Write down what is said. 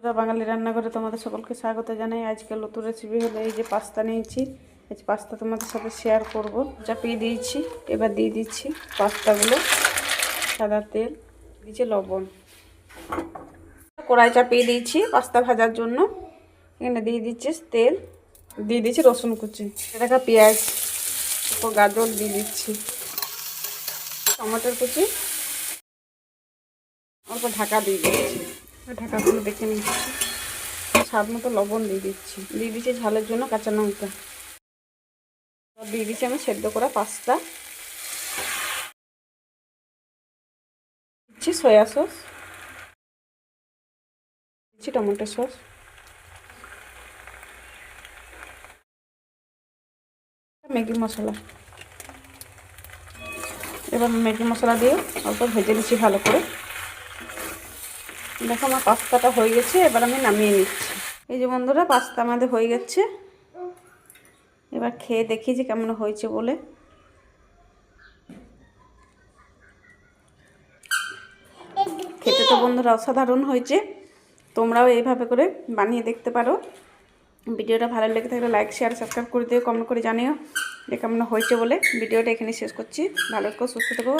বাঙালি রান্নাঘরে তোমাদের সকলকে স্বাগত জানাই। আজকে নতুন রেসিপি হলো এই যে পাস্তা নিয়েছি। এই পাস্তা তোমাদের সাথে শেয়ার করব। চাপিয়ে দিয়েছি, এবার দিয়ে দিচ্ছি পাস্তাগুলো, সাদা তেল দিয়েছি, লবণ, কড়াই চাপিয়ে দিয়েছি পাস্তা ভাজার জন্য। এখানে দিয়ে দিচ্ছি তেল, দিয়ে দিচ্ছি রসুন কুচি, রাখা পেঁয়াজ, গাজর দিয়ে দিচ্ছি, টমেটোর কুচি, অল্প ঢাকা দিয়ে দিচ্ছি। ঢাকাগুলো দেখে নিচ্ছি, স্বাদ মতো লবণ দিয়ে দিচ্ছি ঝালের জন্য কাঁচা লঙ্কা, দিয়ে দিচ্ছি আমি সেদ্ধ করা পাস্তা, দিচ্ছি সয়া সস, দিচ্ছি টমেটো সস, ম্যাগি মশলা। এবার ম্যাগি মশলা দিয়ে অল্প ভেজে নিচ্ছি ভালো করে। দেখো আমার পাস্তাটা হয়ে গেছে, এবার আমি নামিয়ে নিচ্ছি। এই যে বন্ধুরা, পাস্তা আমাদের হয়ে গেছে। এবার খেয়ে দেখি যে কেমন হয়েছে বলে। খেতে তো বন্ধুরা অসাধারণ হয়েছে, তোমরাও এইভাবে করে বানিয়ে দেখতে পারো। ভিডিওটা ভালো লেগে থাকলে লাইক শেয়ার সাবস্ক্রাইব করে দিও, কমেন্ট করে জানিও যে কেমন হয়েছে বলে। ভিডিওটা এখানে শেষ করছি, ভালো করে সুস্থ থাকো।